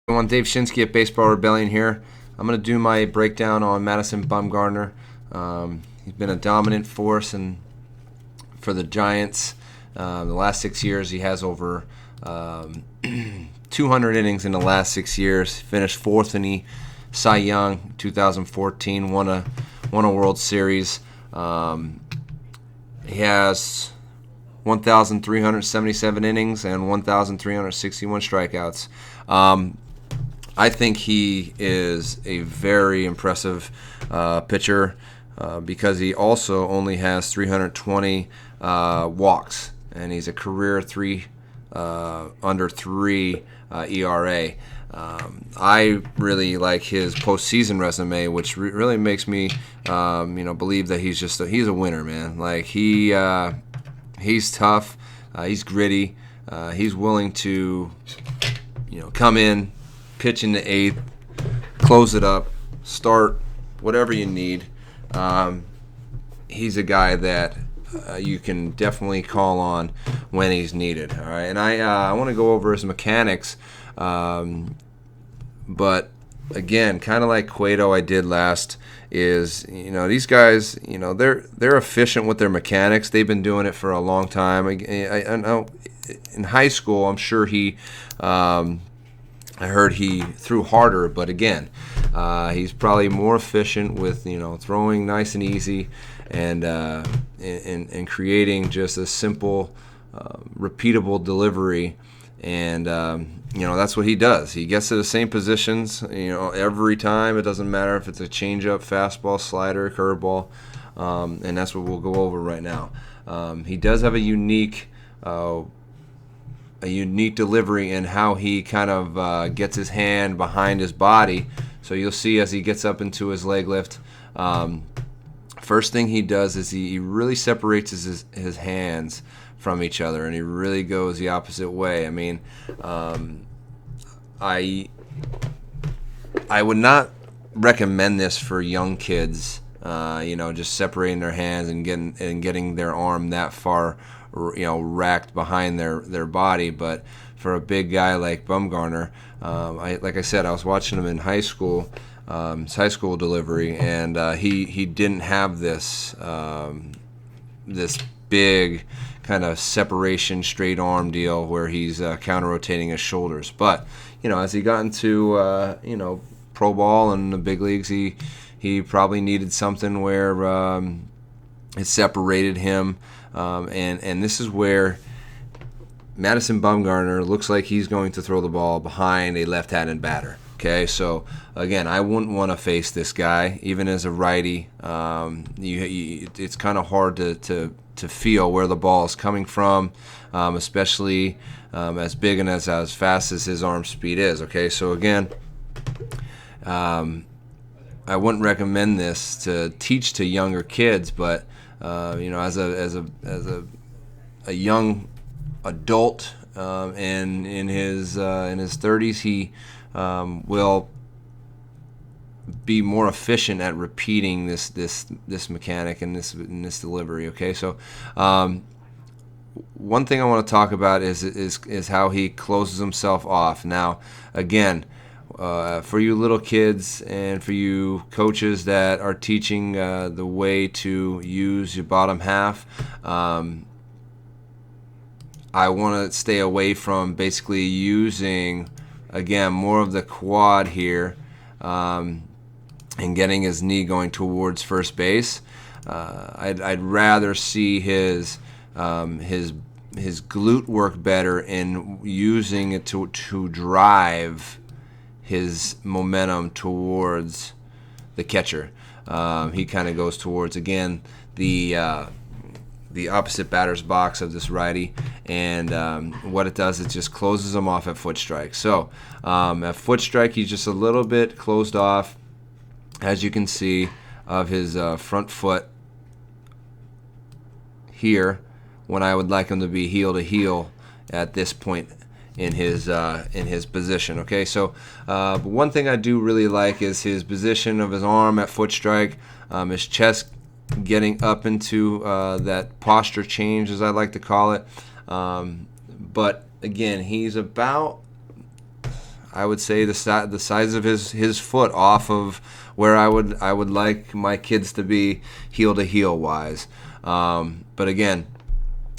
Everyone, Dave Shinsky at Baseball Rebellion here. I'm going to do my breakdown on Madison Bumgarner. He's been a dominant force for the Giants. The last 6 years, he has over 200 innings in the last 6 years. Finished fourth in the Cy Young 2014. Won a World Series. He has 1,377 innings and 1,361 strikeouts. I think he is a very impressive pitcher because he also only has 320 walks, and he's a career under 3 ERA. I really like his postseason resume, which really makes me, believe that he's a winner, man. Like he's tough, he's gritty, he's willing to, come in, pitch in the 8th, close it up, start, whatever you need. He's a guy that you can definitely call on when he's needed. All right, and I want to go over his mechanics, but again, kind of like Cueto I did last, is these guys, they're efficient with their mechanics. They've been doing it for a long time. I know in high school, I'm sure I heard he threw harder, but again, he's probably more efficient with throwing nice and easy, and creating just a simple, repeatable delivery, and that's what he does. He gets to the same positions, every time. It doesn't matter if it's a changeup, fastball, slider, curveball, and that's what we'll go over right now. He does have a unique delivery in how he kind of gets his hand behind his body. So you'll see as he gets up into his leg lift, first thing he does is he really separates his hands from each other, and he really goes the opposite way. I mean, I would not recommend this for young kids, just separating their hands and getting their arm that far racked behind their body. But for a big guy like Bumgarner, like I said, I was watching him in high school, his high school delivery, and he didn't have this big kind of separation straight arm deal where he's counter rotating his shoulders. But as he got into pro ball and the big leagues, he probably needed something where it separated him. And this is where Madison Bumgarner looks like he's going to throw the ball behind a left-handed batter. Okay, so again, I wouldn't want to face this guy, even as a righty. It's kind of hard to feel where the ball is coming from, especially as big and as fast as his arm speed is. Okay, so again, I wouldn't recommend this to teach to younger kids, but as a young adult, and in his 30s, he will be more efficient at repeating this mechanic and this delivery. Okay, so one thing I want to talk about is how he closes himself off. Now, again, for you little kids and for you coaches that are teaching the way to use your bottom half, I want to stay away from basically using, again, more of the quad here, and getting his knee going towards first base. I'd rather see his glute work better in using it to drive his momentum towards the catcher. He kind of goes towards, again, the opposite batter's box of this righty, and what it does, it just closes him off at foot strike. So at foot strike, he's just a little bit closed off, as you can see, of his front foot here, when I would like him to be heel to heel at this point in his position. Okay, so but one thing I do really like is his position of his arm at foot strike, his chest getting up into that posture change, as I like to call it. But again, he's about, I would say the size of his foot off of where I would like my kids to be heel to heel wise. But again,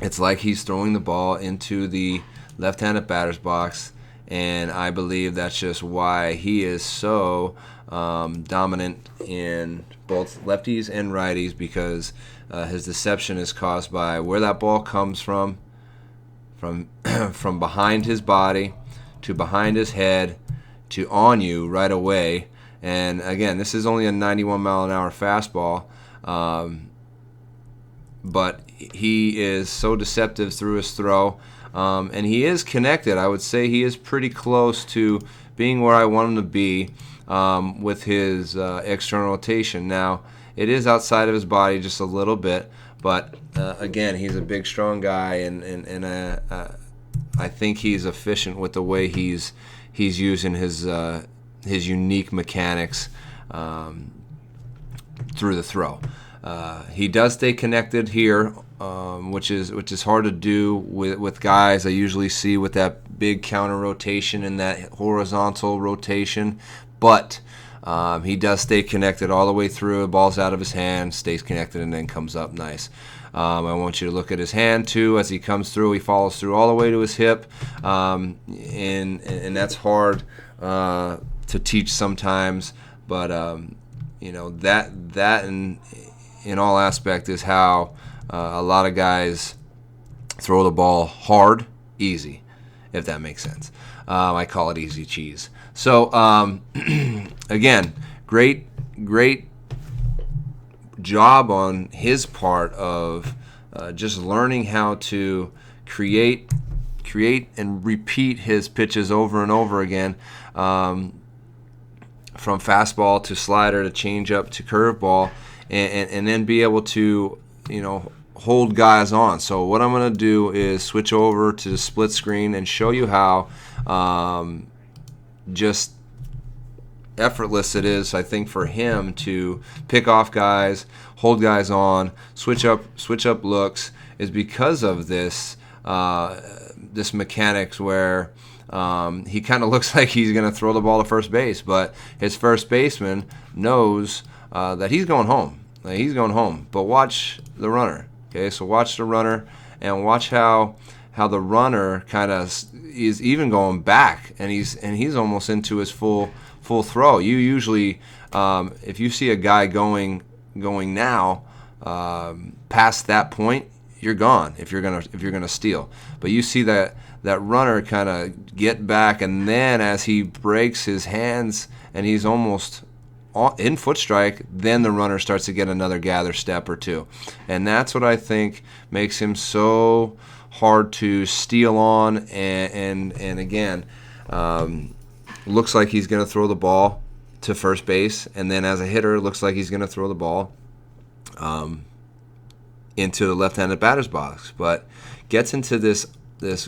it's like he's throwing the ball into the left-handed batter's box, and I believe that's just why he is so dominant in both lefties and righties, because his deception is caused by where that ball comes from behind his body to behind his head to on you right away. And again, this is only a 91 mile an hour fastball, but he is so deceptive through his throw, and he is connected. I would say he is pretty close to being where I want him to be with his external rotation. Now, it is outside of his body just a little bit, but again, he's a big, strong guy, and I think he's efficient with the way he's using his unique mechanics through the throw. He does stay connected here, which is hard to do with guys I usually see with that big counter rotation and that horizontal rotation, but he does stay connected all the way through. The ball's out of his hand, stays connected, and then comes up nice. I want you to look at his hand too as he comes through. He follows through all the way to his hip, and that's hard to teach sometimes. But that in all aspect is how a lot of guys throw the ball hard, easy, if that makes sense. I call it easy cheese. So again, great job on his part of just learning how to create and repeat his pitches over and over again, from fastball to slider to changeup to curveball, and then be able to hold guys on. So what I'm going to do is switch over to the split screen and show you how just effortless it is, I think, for him to pick off guys, hold guys on, switch up looks, is because of this mechanics where he kind of looks like he's going to throw the ball to first base, but his first baseman knows that he's going home. He's going home. But watch the runner. Okay, so watch the runner and watch how the runner kind of is even going back, and he's almost into his full throw. You usually, if you see a guy going now past that point, you're gone if you're gonna steal. But you see that runner kind of get back, and then as he breaks his hands and he's almost in foot strike, then the runner starts to get another gather step or two, and that's what I think makes him so hard to steal on. And again, looks like he's going to throw the ball to first base, and then as a hitter, looks like he's going to throw the ball into the left-handed batter's box, but gets into this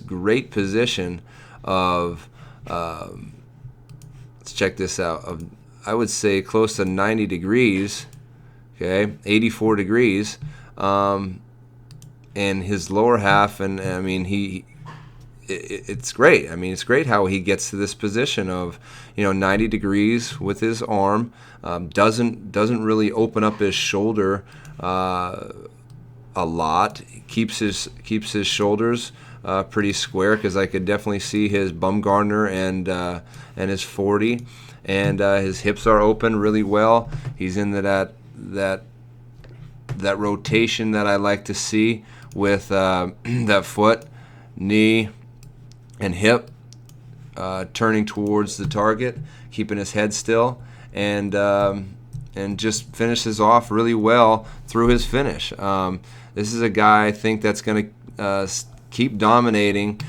great position of let's check this out, of I would say close to 90 degrees, okay, 84 degrees, and his lower half, and I mean it's great. I mean, it's great how he gets to this position of 90 degrees with his arm. Doesn't really open up his shoulder a lot. Keeps his shoulders pretty square, because I could definitely see his Bumgarner and his 40, and his hips are open really well. He's into that rotation that I like to see with that foot, knee, and hip turning towards the target, keeping his head still, and just finishes off really well through his finish. This is a guy I think that's going to keep dominating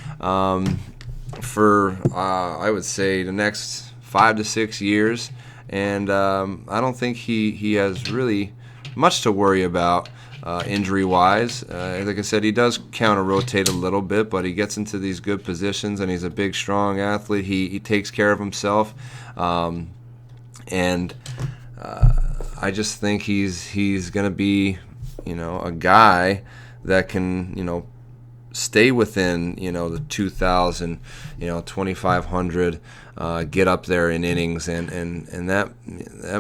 for I would say the next 5 to 6 years, and I don't think he has really much to worry about injury-wise. Like I said, he does counter-rotate a little bit, but he gets into these good positions, and he's a big, strong athlete. He takes care of himself, and I just think he's going to be, a guy that can, stay within, the 2,000, 2,500, get up there in innings, and that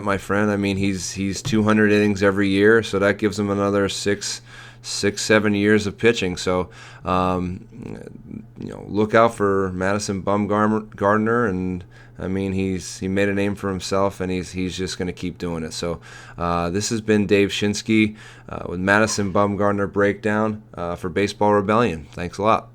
my friend, I mean, he's 200 innings every year, so that gives him another 7 years of pitching. So, look out for Madison Bumgarner, and I mean, he made a name for himself, and he's just going to keep doing it. So, this has been Dave Shinsky with Madison Bumgarner Breakdown for Baseball Rebellion. Thanks a lot.